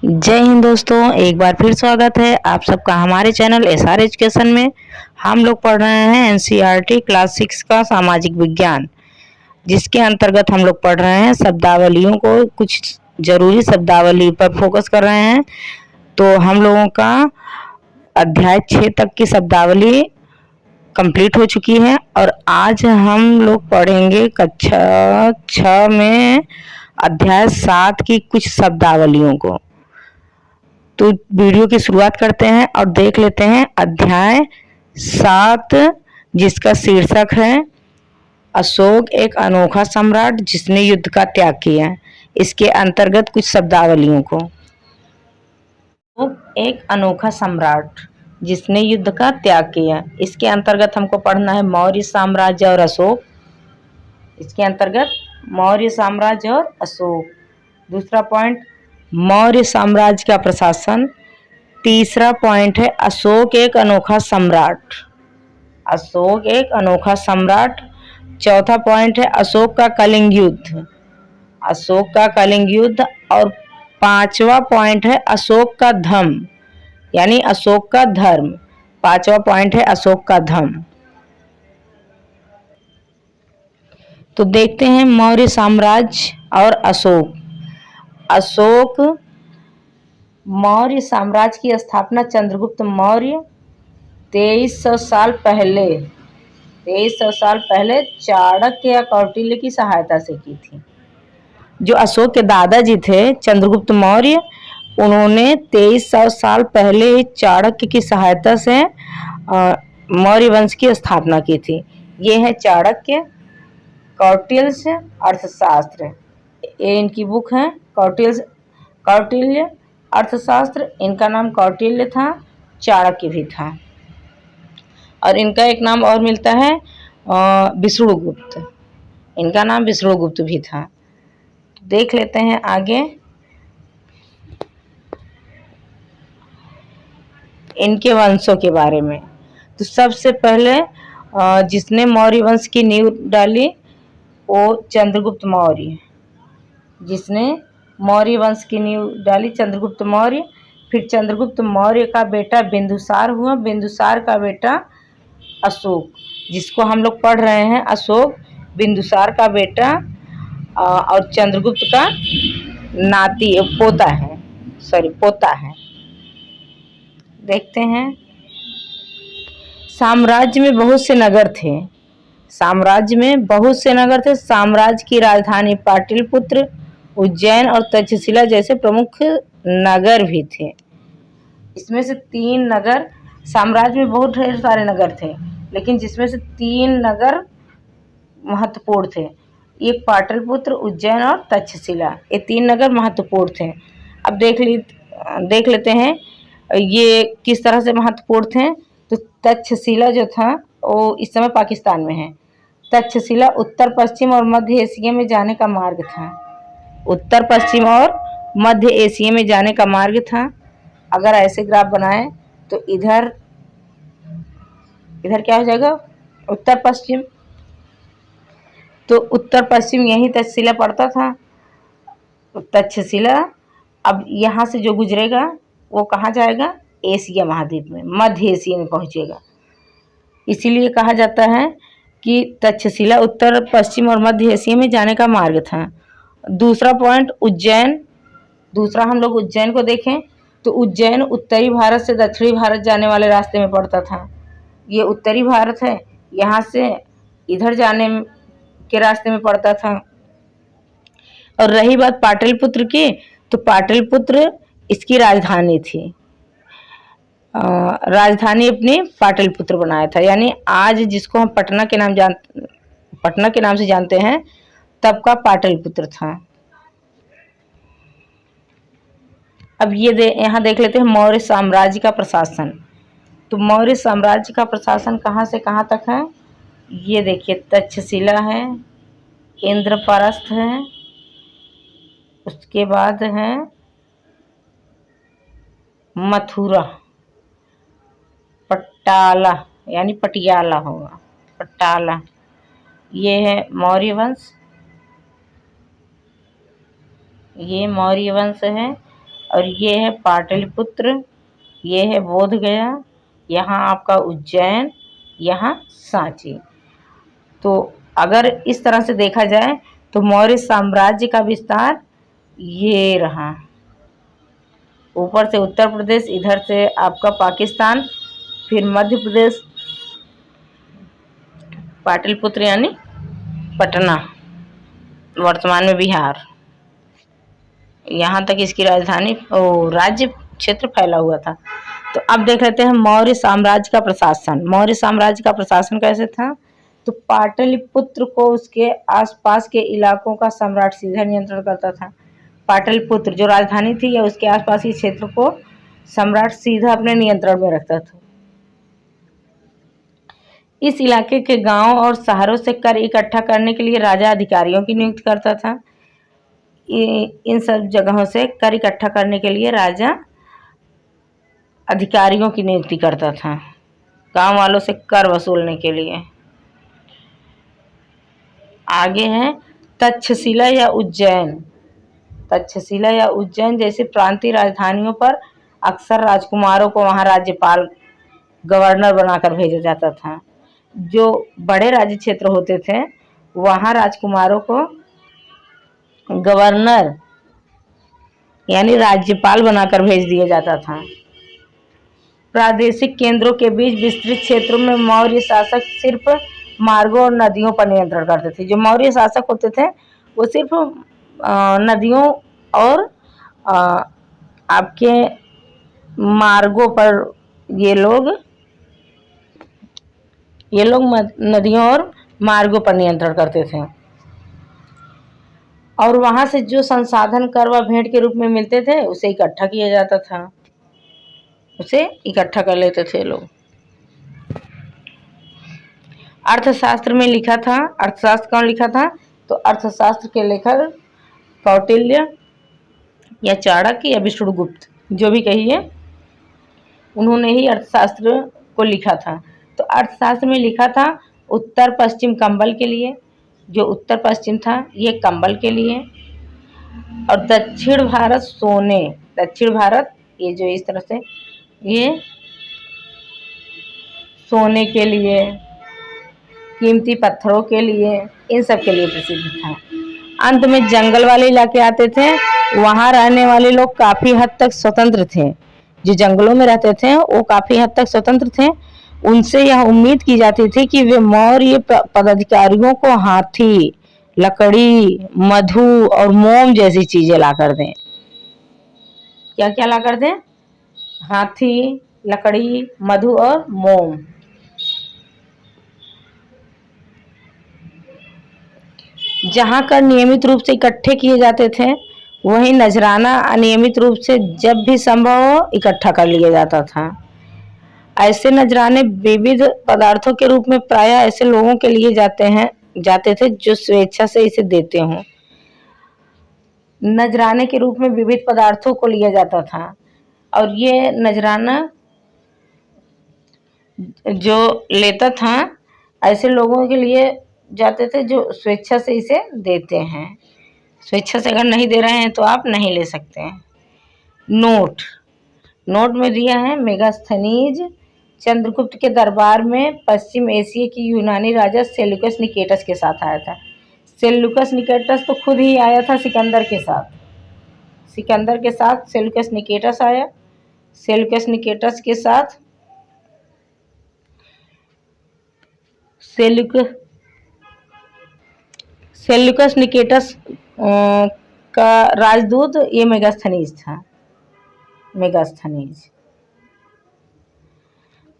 जय हिंद दोस्तों, एक बार फिर स्वागत है आप सबका हमारे चैनल एसआर एजुकेशन में। हम लोग पढ़ रहे हैं एनसीईआरटी क्लास 6 का सामाजिक विज्ञान, जिसके अंतर्गत हम लोग पढ़ रहे हैं शब्दावलियों को। कुछ जरूरी शब्दावली पर फोकस कर रहे हैं। तो हम लोगों का अध्याय 6 तक की शब्दावली कंप्लीट हो चुकी है और आज हम लोग पढ़ेंगे कक्षा 6 में अध्याय 7 की कुछ शब्दावलियों को। तो वीडियो की शुरुआत करते हैं और देख लेते हैं अध्याय 7, जिसका शीर्षक है अशोक एक अनोखा सम्राट जिसने युद्ध का त्याग किया। इसके अंतर्गत कुछ शब्दावलियों को। अशोक एक अनोखा सम्राट जिसने युद्ध का त्याग किया, इसके अंतर्गत हमको पढ़ना है मौर्य साम्राज्य और अशोक। इसके अंतर्गत मौर्य साम्राज्य और अशोक। दूसरा पॉइंट मौर्य साम्राज्य का प्रशासन। तीसरा पॉइंट है अशोक एक अनोखा सम्राट। अशोक एक अनोखा सम्राट। चौथा पॉइंट है अशोक का कलिंग युद्ध। अशोक का कलिंग युद्ध। और पांचवा पॉइंट है अशोक का धर्म, यानी अशोक का धर्म। पांचवा पॉइंट है अशोक का धर्म। तो देखते हैं मौर्य साम्राज्य और अशोक। अशोक मौर्य साम्राज्य की स्थापना चंद्रगुप्त मौर्य 2300 साल पहले चाणक्य या कौटिल्य की सहायता से की थी। जो अशोक के दादाजी थे चंद्रगुप्त मौर्य, उन्होंने 2300 साल पहले चाणक्य की सहायता से मौर्य वंश की स्थापना की थी। ये है चाणक्य, कौटिल्य अर्थशास्त्र, ये इनकी बुक है। कौटिल्य अर्थशास्त्र, इनका नाम कौटिल्य था, चाणक्य भी था। और इनका एक नाम और मिलता है विष्णुगुप्त, इनका नाम विष्णुगुप्त भी था। देख लेते हैं आगे इनके वंशों के बारे में। तो सबसे पहले जिसने मौर्य वंश की नींव डाली वो चंद्रगुप्त मौर्य, जिसने मौर्य वंश की नींव डाली चंद्रगुप्त मौर्य। फिर चंद्रगुप्त मौर्य का बेटा बिंदुसार हुआ, बिंदुसार का बेटा अशोक, जिसको हम लोग पढ़ रहे हैं अशोक बिंदुसार का बेटा और चंद्रगुप्त का नाती पोता है। देखते हैं साम्राज्य में बहुत से नगर थे। साम्राज्य की राजधानी पाटलिपुत्र, उज्जैन और तक्षशिला जैसे प्रमुख नगर भी थे। इसमें से 3 नगर, साम्राज्य में बहुत ढेर सारे नगर थे, लेकिन जिसमें से 3 नगर महत्वपूर्ण थे। एक पाटलिपुत्र, उज्जैन और तक्षशिला, ये 3 नगर महत्वपूर्ण थे। अब देख लेते हैं ये किस तरह से महत्वपूर्ण थे। तो तक्षशिला जो था वो इस समय पाकिस्तान में है। तक्षशिला उत्तर पश्चिम और मध्य एशिया में जाने का मार्ग था। उत्तर पश्चिम और मध्य एशिया में जाने का मार्ग था। अगर ऐसे ग्राफ बनाए तो इधर क्या हो जाएगा, उत्तर पश्चिम। तो उत्तर पश्चिम यही तक्षशिला पड़ता था। तक्षशिला अब यहाँ से जो गुजरेगा वो कहाँ जाएगा, एशिया महाद्वीप में, मध्य एशिया में पहुँचेगा। इसीलिए कहा जाता है कि तक्षशिला उत्तर पश्चिम और मध्य एशिया में जाने का मार्ग था। दूसरा पॉइंट उज्जैन। दूसरा हम लोग उज्जैन को देखें तो उज्जैन उत्तरी भारत से दक्षिणी भारत जाने वाले रास्ते में पड़ता था। ये उत्तरी भारत है, यहाँ से इधर जाने के रास्ते में पड़ता था। और रही बात पाटलिपुत्र की, तो पाटलिपुत्र इसकी राजधानी थी। राजधानी अपनी पाटलिपुत्र बनाया था, यानी आज जिसको हम पटना के नाम से जानते हैं, तब का पाटलिपुत्र था। अब यहाँ देख लेते हैं मौर्य साम्राज्य का प्रशासन। तो मौर्य साम्राज्य का प्रशासन कहाँ से कहाँ तक है, ये देखिए तक्षशिला है, इंद्रप्रस्थ है, उसके बाद है मथुरा, पटाला यानी पटियाला होगा, पटाला, ये है मौर्य वंश, ये मौर्य वंश है। और ये है पाटलिपुत्र, ये है बोध गया, यहाँ आपका उज्जैन, यहाँ सांची। तो अगर इस तरह से देखा जाए तो मौर्य साम्राज्य का विस्तार ये रहा, ऊपर से उत्तर प्रदेश, इधर से आपका पाकिस्तान, फिर मध्य प्रदेश, पाटलिपुत्र यानी पटना, वर्तमान में बिहार, यहाँ तक इसकी राजधानी राज्य क्षेत्र फैला हुआ था। तो अब देख लेते हैं मौर्य साम्राज्य का प्रशासन। मौर्य साम्राज्य का प्रशासन कैसे था? तो पाटलिपुत्र को उसके आसपास के इलाकों का सम्राट सीधा नियंत्रण करता था। पाटलिपुत्र जो राजधानी थी या उसके आसपास के क्षेत्र को सम्राट सीधा अपने नियंत्रण में रखता था। इस इलाके के गांव और शहरों से कर इकट्ठा करने के लिए राजा अधिकारियों की नियुक्ति करता था। इन सब जगहों से कर इकट्ठा करने के लिए राजा अधिकारियों की नियुक्ति करता था, गांव वालों से कर वसूलने के लिए। आगे है तक्षशिला या उज्जैन। तक्षशिला या उज्जैन जैसे प्रांतीय राजधानियों पर अक्सर राजकुमारों को वहां राज्यपाल, गवर्नर बनाकर भेजा जाता था। जो बड़े राज्य क्षेत्र होते थे वहां राजकुमारों को गवर्नर यानी राज्यपाल बनाकर भेज दिया जाता था। प्रादेशिक केंद्रों के बीच विस्तृत क्षेत्रों में मौर्य शासक सिर्फ मार्गों और नदियों पर नियंत्रण करते थे। जो मौर्य शासक होते थे वो सिर्फ नदियों और आपके मार्गों पर ये लोग नदियों और मार्गों पर नियंत्रण करते थे। और वहां से जो संसाधन कर व भेंट के रूप में मिलते थे उसे इकट्ठा किया जाता था, उसे इकट्ठा कर लेते थे लोग। अर्थशास्त्र में लिखा था, अर्थशास्त्र कौन लिखा था? तो अर्थशास्त्र के लेखक कौटिल्य या चाणक्य या विष्णुगुप्त, जो भी कहिए, उन्होंने ही अर्थशास्त्र को लिखा था। तो अर्थशास्त्र में लिखा था उत्तर पश्चिम कंबल के लिए, जो उत्तर पश्चिम था ये कंबल के लिए, और दक्षिण भारत सोने, दक्षिण भारत ये जो इस तरह से ये सोने के लिए, कीमती पत्थरों के लिए, इन सब के लिए प्रसिद्ध था। अंत में जंगल वाले इलाके आते थे, वहां रहने वाले लोग काफी हद तक स्वतंत्र थे। जो जंगलों में रहते थे वो काफी हद तक स्वतंत्र थे। उनसे यह उम्मीद की जाती थी कि वे मौर्य पदाधिकारियों को हाथी, लकड़ी, मधु और मोम जैसी चीजें ला कर दें। क्या क्या ला कर दें? हाथी, लकड़ी, मधु और मोम। जहां कर नियमित रूप से इकट्ठे किए जाते थे वहीं नजराना अनियमित रूप से जब भी संभव हो इकट्ठा कर लिया जाता था। ऐसे नजराने विविध पदार्थों के रूप में प्रायः ऐसे लोगों के लिए जाते थे जो स्वेच्छा से इसे देते हों। नजराने के रूप में विविध पदार्थों को लिया जाता था और ये नजराना जो लेता था ऐसे लोगों के लिए जाते थे जो स्वेच्छा से इसे देते हैं। स्वेच्छा से अगर नहीं दे रहे हैं तो आप नहीं ले सकते हैं। नोट में दिया है मेगास्थनीज चंद्रगुप्त के दरबार में पश्चिम एशिया की यूनानी राजा सेल्यूकस निकेटस के साथ आया था। सेल्यूकस निकेटस तो खुद ही आया था सिकंदर के साथ सेल्यूकस निकेटस आया। सेल्यूकस निकेटस के साथ सेल्यूकस निकेटस का राजदूत ये मेगास्थनीज था।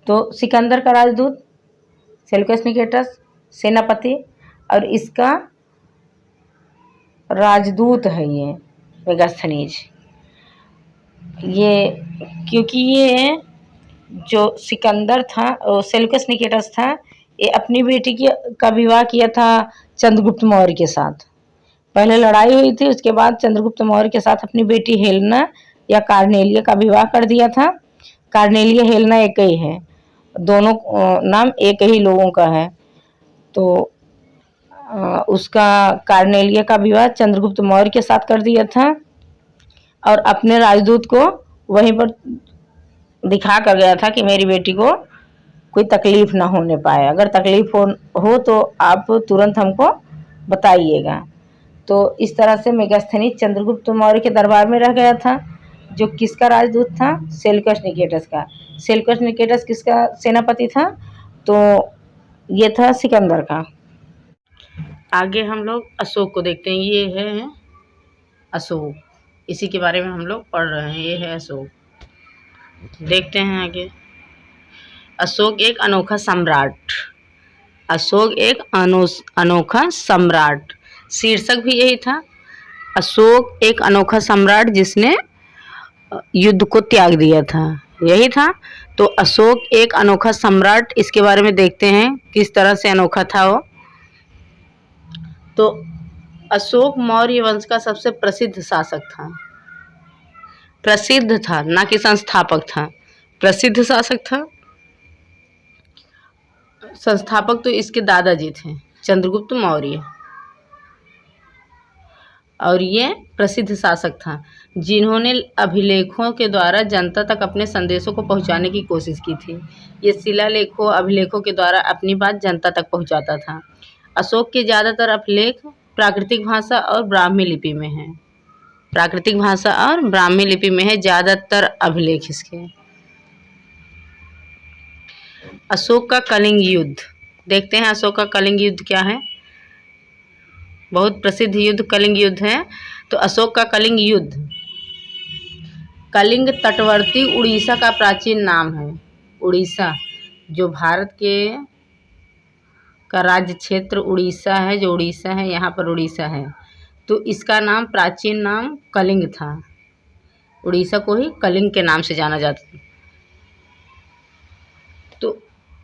तो सिकंदर का राजदूत सेल्यूकस निकेटस सेनापति, और इसका राजदूत है ये मेगास्थनीज। ये क्योंकि ये जो सिकंदर था सेल्यूकस निकेटस था, ये अपनी बेटी का विवाह किया था चंद्रगुप्त मौर्य के साथ। पहले लड़ाई हुई थी, उसके बाद चंद्रगुप्त मौर्य के साथ अपनी बेटी हेलेना या कार्नेलिया का विवाह कर दिया था। कार्नेलिया हेलेना एक ही है, दोनों नाम एक ही लोगों का है। तो उसका कार्नेलिया का विवाह चंद्रगुप्त मौर्य के साथ कर दिया था और अपने राजदूत को वहीं पर दिखा कर गया था कि मेरी बेटी को कोई तकलीफ ना होने पाए, अगर तकलीफ हो तो आप तुरंत हमको बताइएगा। तो इस तरह से मेगास्थनीज चंद्रगुप्त मौर्य के दरबार में रह गया था। जो किसका राजदूत था? सेल्यूकस निकेटस का। सेल्यूकस निकेटस किसका सेनापति था? तो ये था सिकंदर का। आगे हम लोग अशोक को देखते हैं। ये है अशोक, इसी के बारे में हम लोग पढ़ रहे हैं। ये है अशोक, देखते हैं आगे। अशोक एक अनोखा सम्राट। अशोक एक अनोखा सम्राट, शीर्षक भी यही था। अशोक एक अनोखा सम्राट जिसने युद्ध को त्याग दिया था, यही था। तो अशोक एक अनोखा सम्राट, इसके बारे में देखते हैं किस तरह से अनोखा था वो। तो अशोक मौर्य वंश का सबसे प्रसिद्ध शासक था। प्रसिद्ध था, ना कि संस्थापक था, प्रसिद्ध शासक था। संस्थापक तो इसके दादाजी थे, चंद्रगुप्त मौर्य, और ये प्रसिद्ध शासक था जिन्होंने अभिलेखों के द्वारा जनता तक अपने संदेशों को पहुंचाने की कोशिश की थी। ये शिलालेखों अभिलेखों के द्वारा अपनी बात जनता तक पहुंचाता था। अशोक के ज़्यादातर अभिलेख प्राकृतिक भाषा और ब्राह्मी लिपि में हैं। प्राकृतिक भाषा और ब्राह्मी लिपि में है ज़्यादातर अभिलेख इसके। अशोक का कलिंग युद्ध, देखते हैं अशोक का कलिंग युद्ध क्या है। बहुत प्रसिद्ध युद्ध कलिंग युद्ध है। तो अशोक का कलिंग युद्ध, कलिंग तटवर्ती उड़ीसा का प्राचीन नाम है। उड़ीसा जो भारत के का राज्य क्षेत्र उड़ीसा है, जो उड़ीसा है, यहाँ पर उड़ीसा है, तो इसका नाम प्राचीन नाम कलिंग था। उड़ीसा को ही कलिंग के नाम से जाना जाता था। तो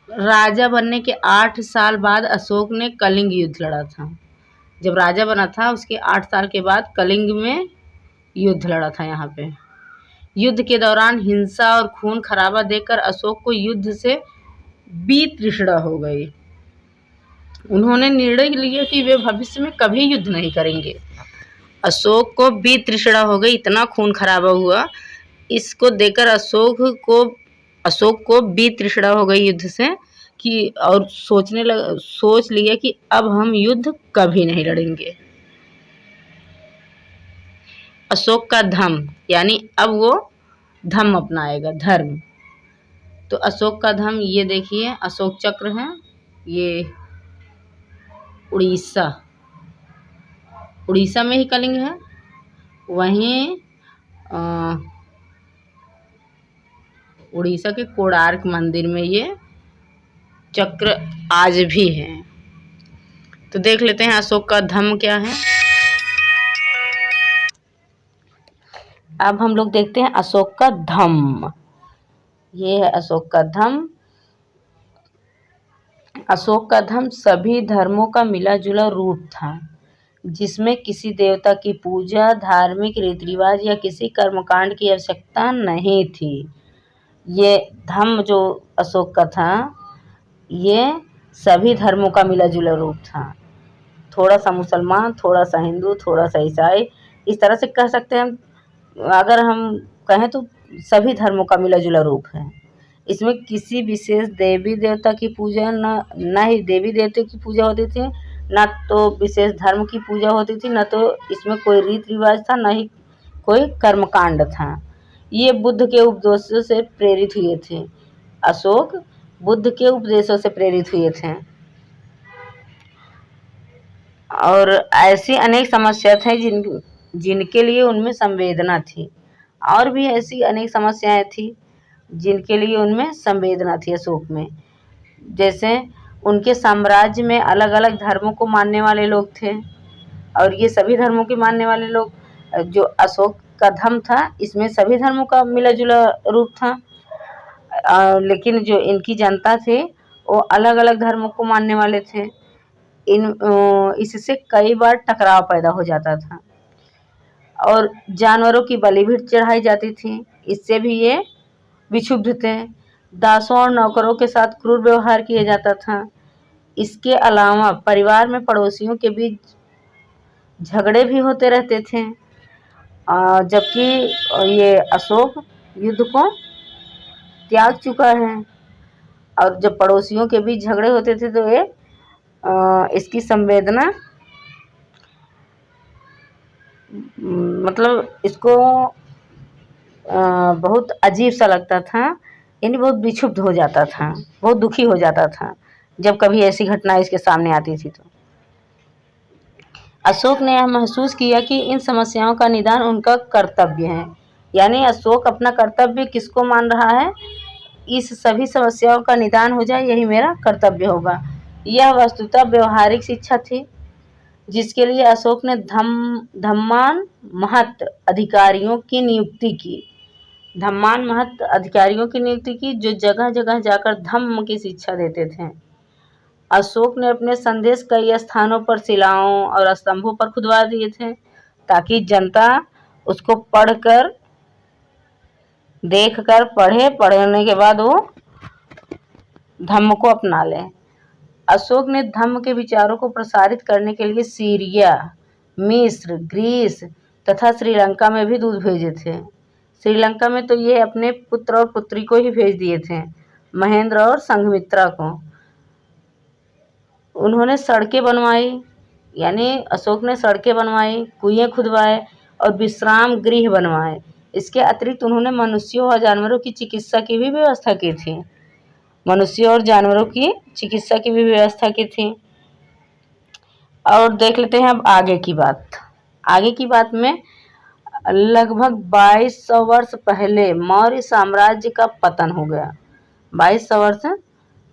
राजा बनने के 8 साल बाद अशोक ने कलिंग युद्ध लड़ा था। जब राजा बना था उसके 8 साल के बाद कलिंग में युद्ध लड़ा था। यहाँ पे युद्ध के दौरान हिंसा और खून खराबा देखकर अशोक को युद्ध से वितृष्णा हो गई। उन्होंने निर्णय लिया कि वे भविष्य में कभी युद्ध नहीं करेंगे। अशोक को वितृष्णा हो गई, इतना खून खराबा हुआ। इसको देखकर अशोक को वितृष्णा हो गई युद्ध से कि और सोच लिया कि अब हम युद्ध कभी नहीं लड़ेंगे। अशोक का धम्म, यानी अब वो धम्म अपनाएगा, धर्म। तो अशोक का धम्म ये देखिए, अशोक चक्र है, ये उड़ीसा में ही कलिंग है। वहीं उड़ीसा के कोणार्क मंदिर में ये चक्र आज भी है। तो देख लेते हैं अशोक का धम्म क्या है। अब हम लोग देखते हैं अशोक का धम्म। ये है अशोक का धम्म। अशोक का धम्म सभी धर्मों का मिला जुला रूप था, जिसमें किसी देवता की पूजा, धार्मिक रीति रिवाज या किसी कर्मकांड की आवश्यकता नहीं थी। ये धम्म जो अशोक का था, ये सभी धर्मों का मिला जुला रूप था। थोड़ा सा मुसलमान, थोड़ा सा हिंदू, थोड़ा सा ईसाई, इस तरह से कह सकते हैं हम। अगर हम कहें तो सभी धर्मों का मिला जुला रूप है। इसमें किसी विशेष देवी देवता की पूजा न ही देवी देवता की पूजा होती थी, न तो विशेष धर्म की पूजा होती थी, न तो इसमें कोई रीति रिवाज था, न ही कोई कर्मकांड था। ये बुद्ध के उपदेशों से प्रेरित हुए थे। अशोक बुद्ध के उपदेशों से प्रेरित हुए थे। और ऐसी अनेक समस्या थे जिनके लिए उनमें संवेदना थी। और भी ऐसी अनेक समस्याएं थी जिनके लिए उनमें संवेदना थी अशोक में। जैसे उनके साम्राज्य में अलग अलग धर्मों को मानने वाले लोग थे, और ये सभी धर्मों के मानने वाले लोग, जो अशोक का धम्म था इसमें सभी धर्मों का मिला जुला रूप था। लेकिन जो इनकी जनता थे वो अलग अलग धर्मों को मानने वाले थे। इससे कई बार टकराव पैदा हो जाता था और जानवरों की बलि भी चढ़ाई जाती थी। इससे भी ये विक्षुब्ध थे। दासों और नौकरों के साथ क्रूर व्यवहार किया जाता था। इसके अलावा परिवार में पड़ोसियों के बीच झगड़े भी होते रहते थे। जबकि ये अशोक युद्ध को त्याग चुका है। और जब पड़ोसियों के बीच झगड़े होते थे तो ये इसकी संवेदना मतलब इसको बहुत अजीब सा लगता था, यानी बहुत विक्षुब्ध हो जाता था, बहुत दुखी हो जाता था जब कभी ऐसी घटना इसके सामने आती थी। तो अशोक ने यह महसूस किया कि इन समस्याओं का निदान उनका कर्तव्य है। यानी अशोक अपना कर्तव्य किसको मान रहा है, इस सभी समस्याओं का निदान हो जाए यही मेरा कर्तव्य होगा। यह वस्तुतः व्यवहारिक शिक्षा थी जिसके लिए अशोक ने धम्मान महत अधिकारियों की नियुक्ति की। धम्मान महत अधिकारियों की नियुक्ति की जो जगह जगह जाकर धम्म की शिक्षा देते थे। अशोक ने अपने संदेश कई स्थानों पर शिलाओं और स्तंभों पर खुदवा दिए थे ताकि जनता उसको पढ़कर देखकर पढ़ने के बाद वो धम्म को अपना ले। अशोक ने धम्म के विचारों को प्रसारित करने के लिए सीरिया, मिस्र, ग्रीस तथा श्रीलंका में भी दूत भेजे थे। श्रीलंका में तो ये अपने पुत्र और पुत्री को ही भेज दिए थे, महेंद्र और संघमित्रा को। उन्होंने सड़कें बनवाई, यानी अशोक ने सड़कें बनवाई, कुएं खुदवाए और विश्राम गृह बनवाए। इसके अतिरिक्त उन्होंने मनुष्यों और जानवरों की चिकित्सा की भी व्यवस्था की थी। मनुष्यों और जानवरों की चिकित्सा की भी व्यवस्था की थी। और देख लेते हैं अब आगे की बात। आगे की बात में लगभग 2200 वर्ष पहले मौर्य साम्राज्य का पतन हो गया। 2200 वर्ष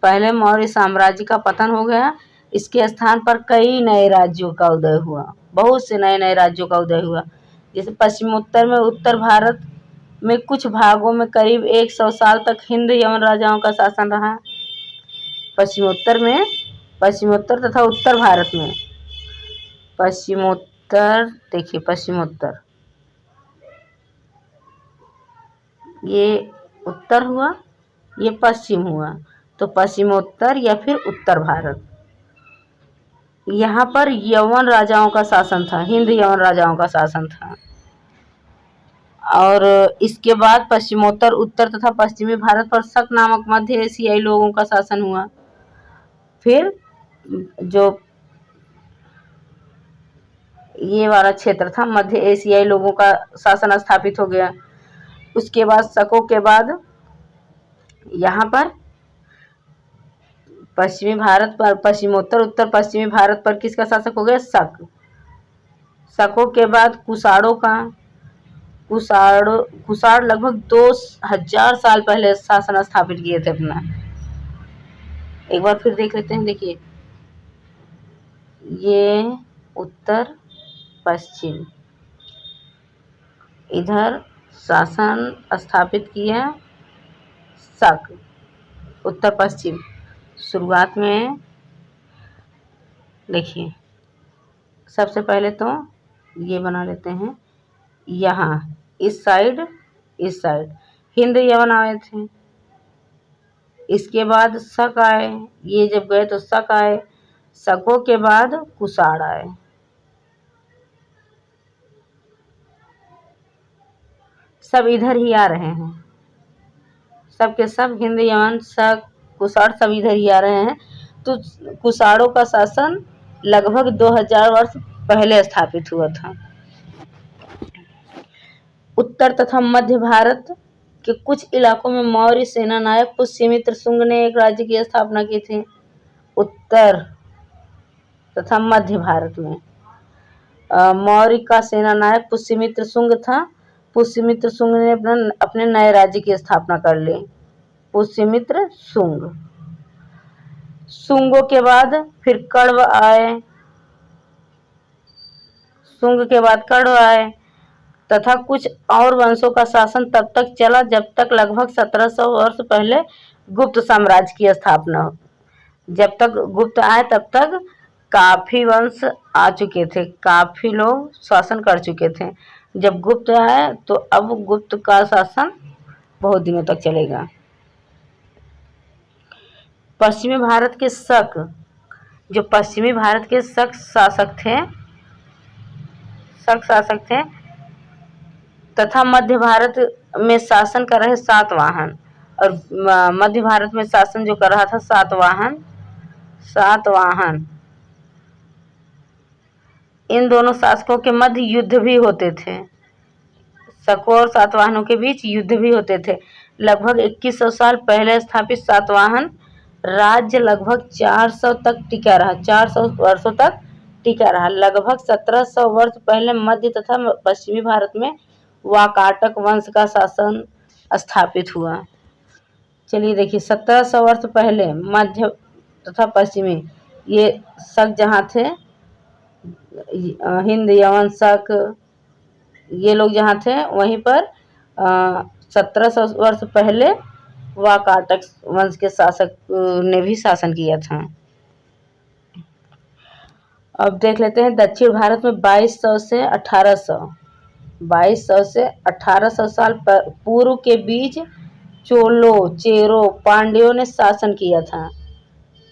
पहले मौर्य साम्राज्य का पतन हो गया। इसके स्थान पर कई नए राज्यों का उदय हुआ, बहुत से नए नए राज्यों का उदय हुआ। जैसे पश्चिमोत्तर में उत्तर भारत में कुछ भागों में करीब 100 साल तक हिंद यवन राजाओं का शासन रहा। पश्चिमोत्तर तथा उत्तर भारत में पश्चिमोत्तर, देखिए पश्चिमोत्तर, ये उत्तर हुआ, ये पश्चिम हुआ, तो पश्चिमोत्तर या फिर उत्तर भारत। यहाँ पर यवन राजाओं का शासन था, हिंद यवन राजाओं का शासन था। और इसके बाद पश्चिमोत्तर, उत्तर तथा पश्चिमी भारत पर शक नामक मध्य एशियाई लोगों का शासन हुआ। फिर जो ये वाला क्षेत्र था, मध्य एशियाई लोगों का शासन स्थापित हो गया। उसके बाद शकों के बाद यहाँ पर पश्चिमी भारत पर, पश्चिमोत्तर उत्तर पश्चिमी भारत पर किसका शासक हो गया, शक। शकों के बाद कुषाणों का, कुषाण लगभग 2000 साल पहले शासन स्थापित किए थे अपना। एक बार फिर देख लेते हैं। देखिए ये उत्तर पश्चिम, इधर शासन स्थापित किया शक, उत्तर पश्चिम। शुरुआत में देखिए सबसे पहले तो ये बना लेते हैं, यहाँ इस साइड हिंद यवन आए थे। इसके बाद शक आए, ये जब गए तो शक आए। शकों के बाद कुषाण आए। सब इधर ही आ रहे हैं, सब के सब हिंद यवन शक कुषाण सब इधर ही आ रहे हैं। तो कुषाणों का शासन लगभग 2000 वर्ष पहले स्थापित हुआ था। उत्तर तथा मध्य भारत के कुछ इलाकों में मौर्य सेना नायक पुष्यमित्र शुंग ने एक राज्य की स्थापना की थी। उत्तर तथा मध्य भारत में मौर्य का सेना नायक पुष्यमित्र शुंग था। पुष्यमित्र शुंग ने अपने नए राज्य की स्थापना कर ली, पुष्यमित्र शुंग। शुंगों के बाद फिर कण्व आए, शुंग के बाद कण्व आए तथा कुछ और वंशों का शासन तब तक चला जब तक लगभग 1700 वर्ष पहले गुप्त साम्राज्य की स्थापना हो। जब तक गुप्त आए तब तक काफी वंश आ चुके थे, काफी लोग शासन कर चुके थे। जब गुप्त आए तो अब गुप्त का शासन बहुत दिनों तक चलेगा। पश्चिमी भारत के शक, जो पश्चिमी भारत के शक शासक थे, तथा मध्य भारत में शासन कर रहे सातवाहन, और मध्य भारत में शासन जो कर रहा था सातवाहन, इन दोनों शासकों के मध्य युद्ध भी होते थे। शकों और सातवाहनों के बीच युद्ध भी होते थे। लगभग 2100 साल पहले स्थापित सातवाहन राज्य लगभग 400 तक टिका रहा, 400 वर्षों तक टिका रहा। लगभग 1700 वर्ष पहले मध्य तथा पश्चिमी भारत में वाकाटक वंश का शासन स्थापित हुआ। चलिए देखिए, 1700 वर्ष पहले मध्य तथा पश्चिमी ये शक जहाँ थे, हिंद यवन शक, ये लोग जहाँ थे वहीं पर 1700 वर्ष पहले वाकाटक वंश के शासक ने भी शासन किया था। अब देख लेते हैं दक्षिण भारत में 2200 से 1800 साल पूर्व के बीच चोलो चेरो पांड्यों ने शासन किया था।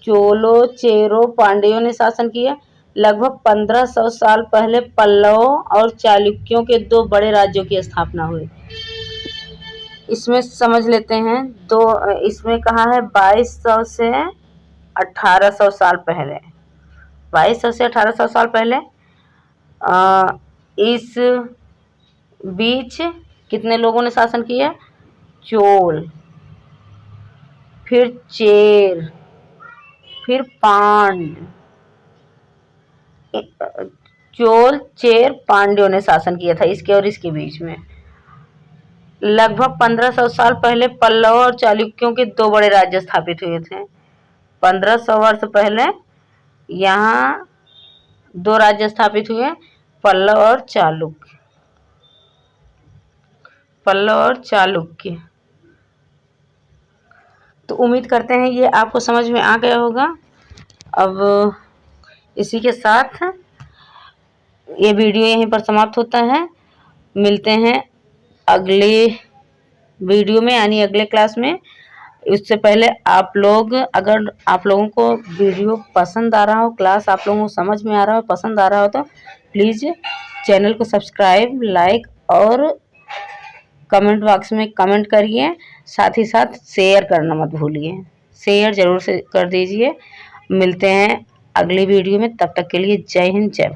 चोलो चेरो पांड्यों ने शासन किया। लगभग 1500 साल पहले पल्लवों और चालुक्यों के दो बड़े राज्यों की स्थापना हुई। इसमें समझ लेते हैं, इसमें कहा है 2200 से 1800 साल पहले, 2200 से 1800 साल पहले। इस बीच कितने लोगों ने शासन किया? चोल, फिर चेर, फिर पांड। चोल चेर पांड्यों ने शासन किया था इसके और इसके बीच में। लगभग 1500 साल पहले पल्लव और चालुक्यों के दो बड़े राज्य स्थापित हुए थे। 1500 वर्ष पहले यहाँ दो राज्य स्थापित हुए, पल्लव और चालुक्य। तो उम्मीद करते हैं ये आपको समझ में आ गया होगा। अब इसी के साथ ये वीडियो यहीं पर समाप्त होता है। मिलते हैं अगले वीडियो में, यानी अगले क्लास में। उससे पहले अगर आप लोगों को वीडियो पसंद आ रहा हो, क्लास आप लोगों को समझ में आ रहा हो, पसंद आ रहा हो, तो प्लीज़ चैनल को सब्सक्राइब, लाइक और कमेंट बॉक्स में कमेंट करिए। साथ ही साथ शेयर करना मत भूलिए, शेयर ज़रूर से कर दीजिए। मिलते हैं अगली वीडियो में, तब तक के लिए जय हिंद, जय भारत।